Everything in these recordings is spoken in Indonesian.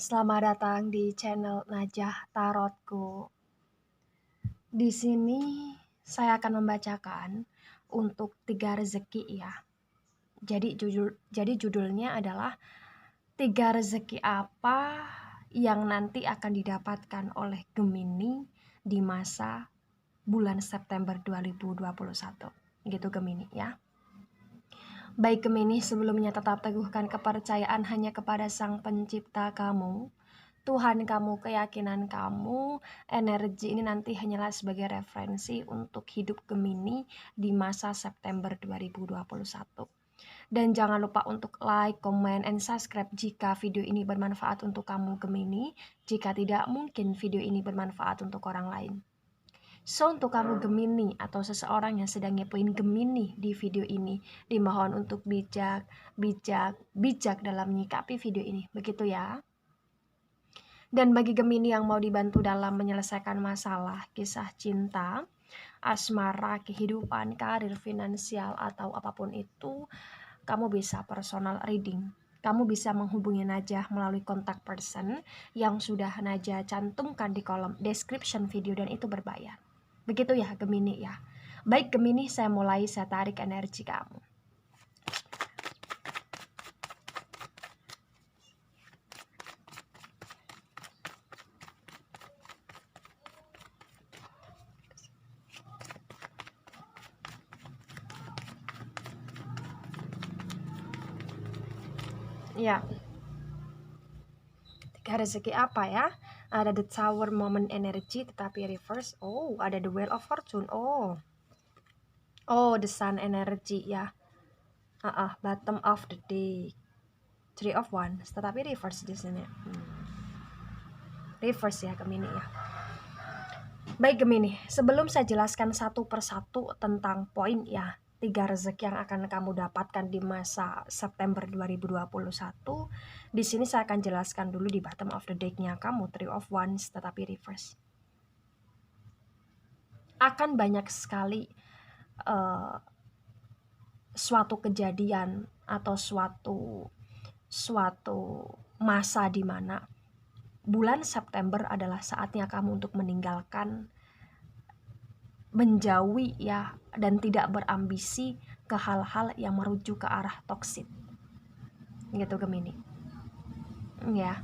Selamat datang di channel Najah Tarotku. Di sini saya akan membacakan untuk 3 rezeki ya. Jadi judulnya adalah 3 rezeki apa yang nanti akan didapatkan oleh Gemini di masa bulan September 2021. Gitu Gemini ya. Baik Gemini, sebelumnya tetap teguhkan kepercayaan hanya kepada Sang Pencipta kamu, Tuhan kamu, keyakinan kamu. Energi ini nanti hanyalah sebagai referensi untuk hidup Gemini di masa September 2021. Dan jangan lupa untuk like, comment, and subscribe jika video ini bermanfaat untuk kamu Gemini. Jika tidak, mungkin video ini bermanfaat untuk orang lain. So, untuk kamu Gemini atau seseorang yang sedang ngepoin Gemini di video ini, dimohon untuk bijak dalam menyikapi video ini. Begitu ya. Dan bagi Gemini yang mau dibantu dalam menyelesaikan masalah, kisah cinta, asmara, kehidupan, karir, finansial, atau apapun itu, kamu bisa personal reading. Kamu bisa menghubungi Najah melalui kontak person yang sudah Najah cantumkan di kolom description video dan itu berbayar. Begitu ya Gemini ya. Baik Gemini, saya mulai, saya tarik energi kamu. Ya. 3 rezeki apa ya? Ada the Tower Moment Energy tetapi reverse. Oh, ada the Wheel of Fortune. Oh, the Sun Energy ya. Bottom of the day. 3 of Wands tetapi reverse di sini. Reverse ya Gemini ya. Baik Gemini, sebelum saya jelaskan satu persatu tentang poin ya, 3 rezeki yang akan kamu dapatkan di masa September 2021, di sini saya akan jelaskan dulu di bottom of the deck-nya kamu 3 of Wands tetapi reverse. Akan banyak sekali suatu kejadian atau suatu masa di mana bulan September adalah saatnya kamu untuk meninggalkan, menjauhi ya, dan tidak berambisi ke hal-hal yang merujuk ke arah toksik. Gitu Gemini. Ya.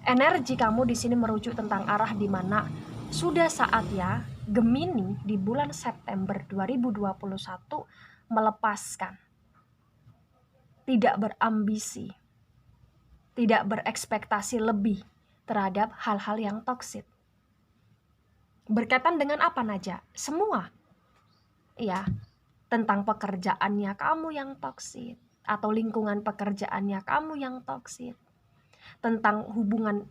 Energi kamu di sini merujuk tentang arah di mana sudah saatnya Gemini di bulan September 2021 melepaskan, tidak berambisi, tidak berekspektasi lebih terhadap hal-hal yang toksik. Berkaitan dengan apa Najah? Semua. Ya, tentang pekerjaannya kamu yang toksik atau lingkungan pekerjaannya kamu yang toksik. Tentang hubungan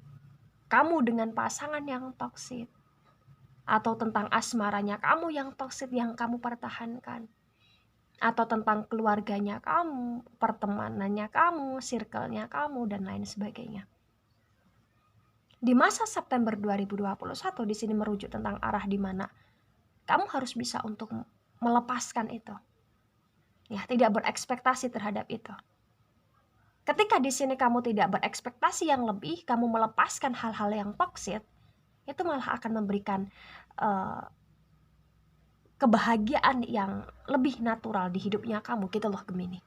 kamu dengan pasangan yang toksik. Atau tentang asmaranya kamu yang toksik yang kamu pertahankan. Atau tentang keluarganya kamu, pertemanannya kamu, circle-nya kamu, dan lain sebagainya. Di masa September 2021 di sini merujuk tentang arah di mana kamu harus bisa untuk melepaskan itu. Ya, tidak berekspektasi terhadap itu. Ketika di sini kamu tidak berekspektasi yang lebih, kamu melepaskan hal-hal yang toksik, itu malah akan memberikan kebahagiaan yang lebih natural di hidupnya kamu, gitu loh Gemini.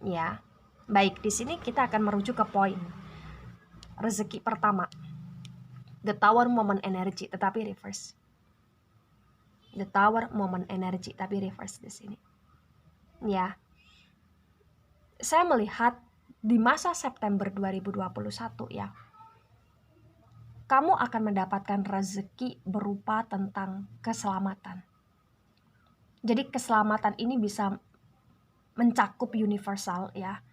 Ya. Baik, di sini kita akan merujuk ke poin rezeki pertama. The Tower Moment Energy tetapi reverse. The Tower Moment Energy tapi reverse di sini. Ya. Saya melihat di masa September 2021 ya. Kamu akan mendapatkan rezeki berupa tentang keselamatan. Jadi keselamatan ini bisa mencakup universal ya.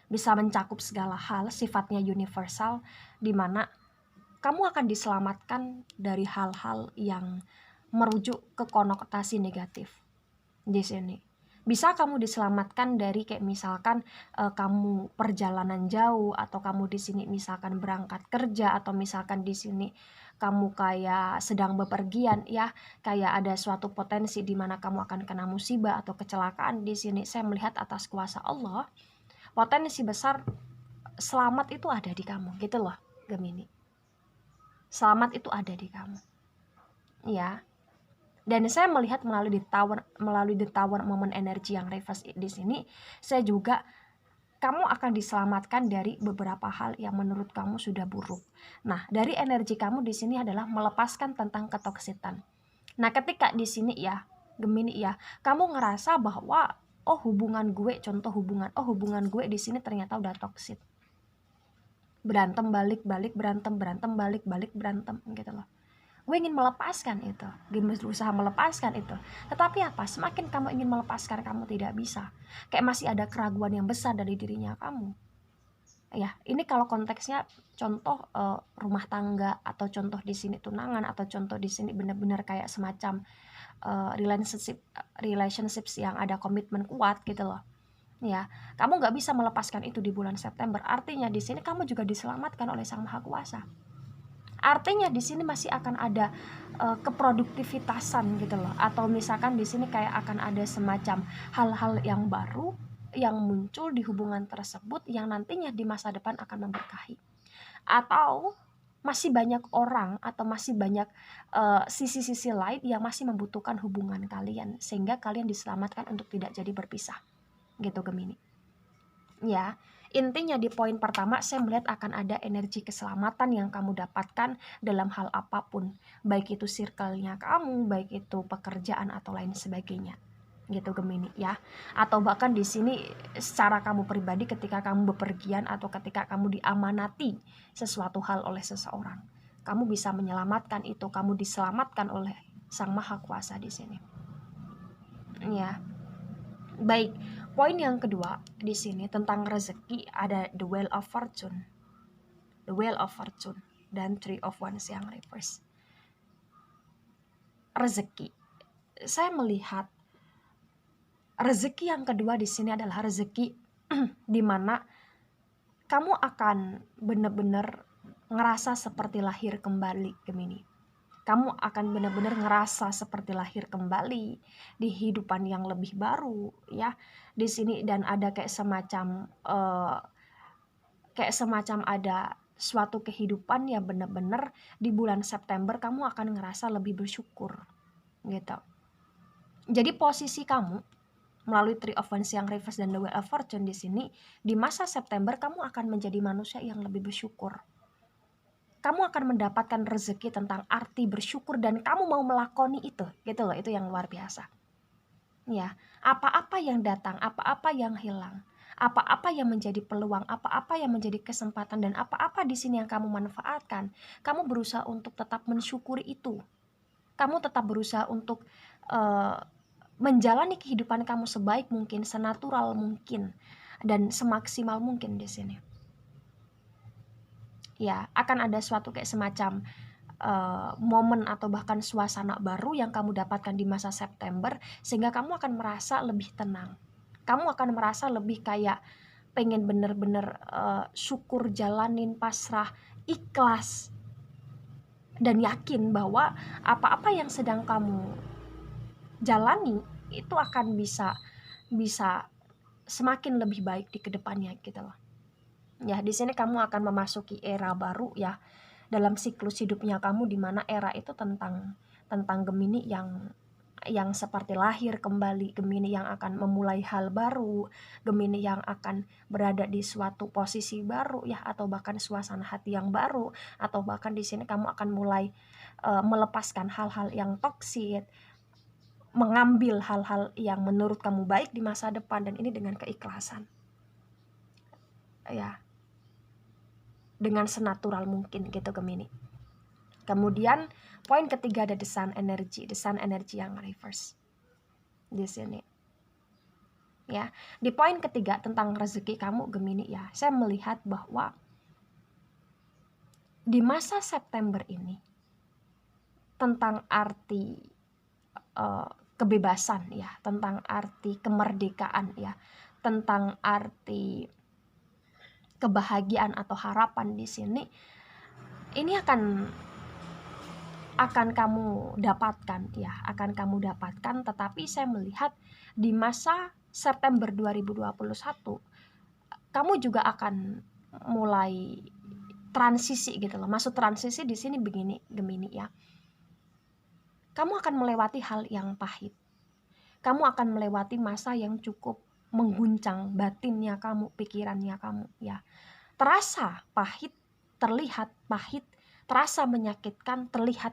Bisa mencakup segala hal, sifatnya universal, di mana kamu akan diselamatkan dari hal-hal yang merujuk ke konotasi negatif di sini. Bisa kamu diselamatkan dari kayak misalkan kamu perjalanan jauh, atau kamu di sini misalkan berangkat kerja, atau misalkan di sini kamu kayak sedang bepergian ya, kayak ada suatu potensi di mana kamu akan kena musibah atau kecelakaan. Di sini saya melihat atas kuasa Allah potensi besar selamat itu ada di kamu gitu loh Gemini. Selamat itu ada di kamu. Ya. Dan saya melihat melalui the tower momen energi yang reverse di sini, saya juga kamu akan diselamatkan dari beberapa hal yang menurut kamu sudah buruk. Nah, dari energi kamu di sini adalah melepaskan tentang ketoksitan. Nah, ketika di sini ya, Gemini ya, kamu ngerasa bahwa hubungan gue di sini ternyata udah toksik. Berantem balik-balik, berantem balik-balik, berantem gitu loh. Gue ingin melepaskan itu, gue berusaha melepaskan itu. Tetapi apa? Semakin kamu ingin melepaskan, kamu tidak bisa. Kayak masih ada keraguan yang besar dari dirinya kamu. Ya, ini kalau konteksnya contoh rumah tangga, atau contoh di sini tunangan, atau contoh di sini benar-benar kayak semacam relationships yang ada komitmen kuat gitu loh. Ya, kamu nggak bisa melepaskan itu di bulan September. Artinya di sini kamu juga diselamatkan oleh Sang Maha Kuasa. Artinya di sini masih akan ada keproduktivitasan gitu loh, atau misalkan di sini kayak akan ada semacam hal-hal yang baru yang muncul di hubungan tersebut yang nantinya di masa depan akan memberkahi. Atau masih banyak orang atau masih banyak sisi-sisi lain yang masih membutuhkan hubungan kalian sehingga kalian diselamatkan untuk tidak jadi berpisah gitu Gemini. Ya, intinya di poin pertama saya melihat akan ada energi keselamatan yang kamu dapatkan dalam hal apapun, baik itu circle-nya kamu, baik itu pekerjaan atau lain sebagainya. Gitu Gemini ya. Atau bahkan di sini secara kamu pribadi ketika kamu bepergian atau ketika kamu diamanati sesuatu hal oleh seseorang, kamu bisa menyelamatkan itu, kamu diselamatkan oleh Sang Maha Kuasa di sini. Ya. Baik, poin yang kedua di sini tentang rezeki ada the Wheel of Fortune. The Wheel of Fortune dan Three of Wands yang reverse. Rezeki. Saya melihat rezeki yang kedua di sini adalah rezeki di mana kamu akan benar-benar ngerasa seperti lahir kembali, Gemini. Kamu akan benar-benar ngerasa seperti lahir kembali di kehidupan yang lebih baru ya di sini, dan ada kayak semacam ada suatu kehidupan yang benar-benar di bulan September kamu akan ngerasa lebih bersyukur gitu. Jadi posisi kamu melalui Three of Wands yang reverse dan the Wheel of Fortune di sini, di masa September kamu akan menjadi manusia yang lebih bersyukur. Kamu akan mendapatkan rezeki tentang arti bersyukur dan kamu mau melakoni itu, gitu loh, itu yang luar biasa. Ya, apa-apa yang datang, apa-apa yang hilang, apa-apa yang menjadi peluang, apa-apa yang menjadi kesempatan, dan apa-apa di sini yang kamu manfaatkan, kamu berusaha untuk tetap mensyukuri itu. Kamu tetap berusaha untuk menjalani kehidupan kamu sebaik mungkin, senatural mungkin, dan semaksimal mungkin di sini. Ya, akan ada suatu kayak semacam momen atau bahkan suasana baru yang kamu dapatkan di masa September sehingga kamu akan merasa lebih tenang. Kamu akan merasa lebih kayak pengen bener-bener syukur, jalanin, pasrah, ikhlas, dan yakin bahwa apa-apa yang sedang kamu jalani itu akan bisa semakin lebih baik di kedepannya gitu loh. Ya, di sini kamu akan memasuki era baru ya dalam siklus hidupnya kamu, di mana era itu tentang Gemini yang seperti lahir kembali, Gemini yang akan memulai hal baru, Gemini yang akan berada di suatu posisi baru ya, atau bahkan suasana hati yang baru, atau bahkan di sini kamu akan mulai melepaskan hal-hal yang toksik, mengambil hal-hal yang menurut kamu baik di masa depan, dan ini dengan keikhlasan. Ya, dengan senatural mungkin gitu Gemini. Kemudian poin ketiga ada the sun energy yang reverse di sini. Ya, di poin ketiga tentang rezeki kamu Gemini ya, saya melihat bahwa di masa September ini tentang arti kebebasan ya, tentang arti kemerdekaan ya, tentang arti kebahagiaan atau harapan di sini, ini akan kamu dapatkan ya, akan kamu dapatkan. Tetapi saya melihat di masa September 2021 kamu juga akan mulai transisi gitu loh. Maksud transisi di sini begini Gemini ya. Kamu akan melewati hal yang pahit. Kamu akan melewati masa yang cukup mengguncang batinnya kamu, pikirannya kamu ya. Terasa pahit, terlihat pahit, terasa menyakitkan,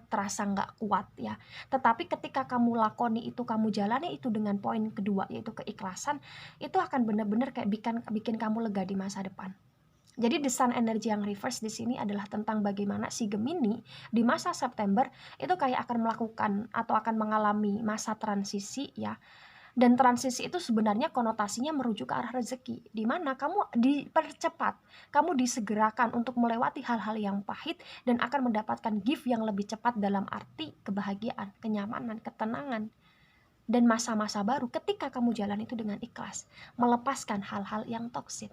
terasa nggak kuat ya. Tetapi ketika kamu lakoni itu, kamu jalani itu dengan poin kedua yaitu keikhlasan, itu akan benar-benar kayak bikin kamu lega di masa depan. Jadi the sun energy yang reverse di sini adalah tentang bagaimana si Gemini di masa September itu kayak akan melakukan atau akan mengalami masa transisi ya. Dan transisi itu sebenarnya konotasinya merujuk ke arah rezeki, di mana kamu dipercepat, kamu disegerakan untuk melewati hal-hal yang pahit dan akan mendapatkan gift yang lebih cepat dalam arti kebahagiaan, kenyamanan, ketenangan, dan masa-masa baru ketika kamu jalan itu dengan ikhlas, melepaskan hal-hal yang toksik.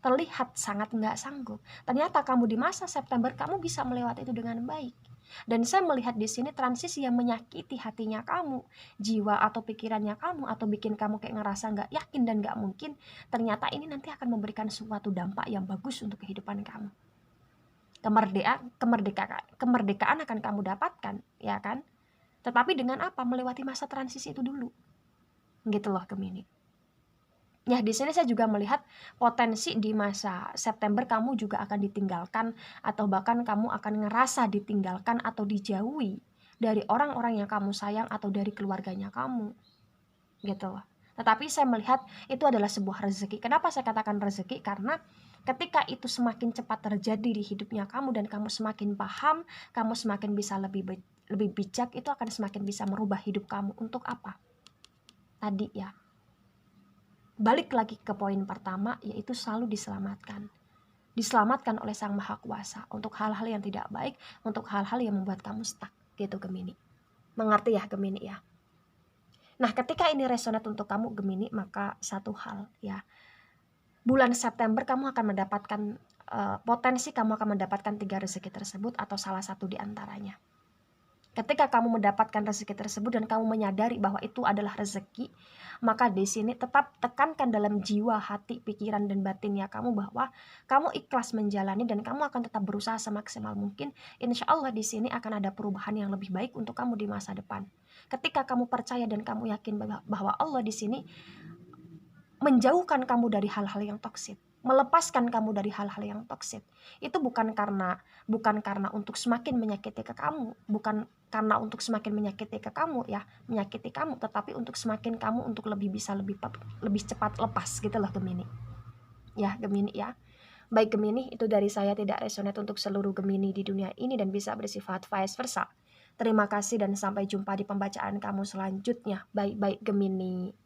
Terlihat sangat nggak sanggup, ternyata kamu di masa September kamu bisa melewati itu dengan baik. Dan saya melihat di sini transisi yang menyakiti hatinya kamu, jiwa atau pikirannya kamu, atau bikin kamu kayak ngerasa nggak yakin dan nggak mungkin, ternyata ini nanti akan memberikan suatu dampak yang bagus untuk kehidupan kamu. Kemerdekaan akan kamu dapatkan, ya kan? Tetapi dengan apa? Melewati masa transisi itu dulu. Gitu loh Gemini. Ya, di sini saya juga melihat potensi di masa September kamu juga akan ditinggalkan atau bahkan kamu akan ngerasa ditinggalkan atau dijauhi dari orang-orang yang kamu sayang atau dari keluarganya kamu. Gitu loh. Tetapi saya melihat itu adalah sebuah rezeki. Kenapa saya katakan rezeki? Karena ketika itu semakin cepat terjadi di hidupnya kamu dan kamu semakin paham, kamu semakin bisa lebih bijak, itu akan semakin bisa merubah hidup kamu. Untuk apa? Tadi ya. Balik lagi ke poin pertama, yaitu selalu diselamatkan. Diselamatkan oleh Sang Maha Kuasa untuk hal-hal yang tidak baik, untuk hal-hal yang membuat kamu stuck, gitu Gemini. Mengerti ya Gemini ya? Nah, ketika ini resonate untuk kamu Gemini, maka satu hal ya. Bulan September kamu akan mendapatkan potensi kamu akan mendapatkan 3 rezeki tersebut atau salah satu di antaranya. Ketika kamu mendapatkan rezeki tersebut dan kamu menyadari bahwa itu adalah rezeki, maka di sini tetap tekankan dalam jiwa, hati, pikiran, dan batinnya kamu bahwa kamu ikhlas menjalani dan kamu akan tetap berusaha semaksimal mungkin. Insya Allah di sini akan ada perubahan yang lebih baik untuk kamu di masa depan. Ketika kamu percaya dan kamu yakin bahwa Allah di sini menjauhkan kamu dari hal-hal yang toksik, melepaskan kamu dari hal-hal yang toksik, itu bukan karena untuk semakin menyakiti ke kamu, bukan karena untuk semakin menyakiti ke kamu ya, menyakiti kamu, tetapi untuk semakin kamu untuk lebih cepat lepas gitu loh Gemini. Ya Gemini ya. Baik Gemini, itu dari saya tidak resonate untuk seluruh Gemini di dunia ini dan bisa bersifat vice versa. Terima kasih dan sampai jumpa di pembacaan kamu selanjutnya. Baik-baik Gemini.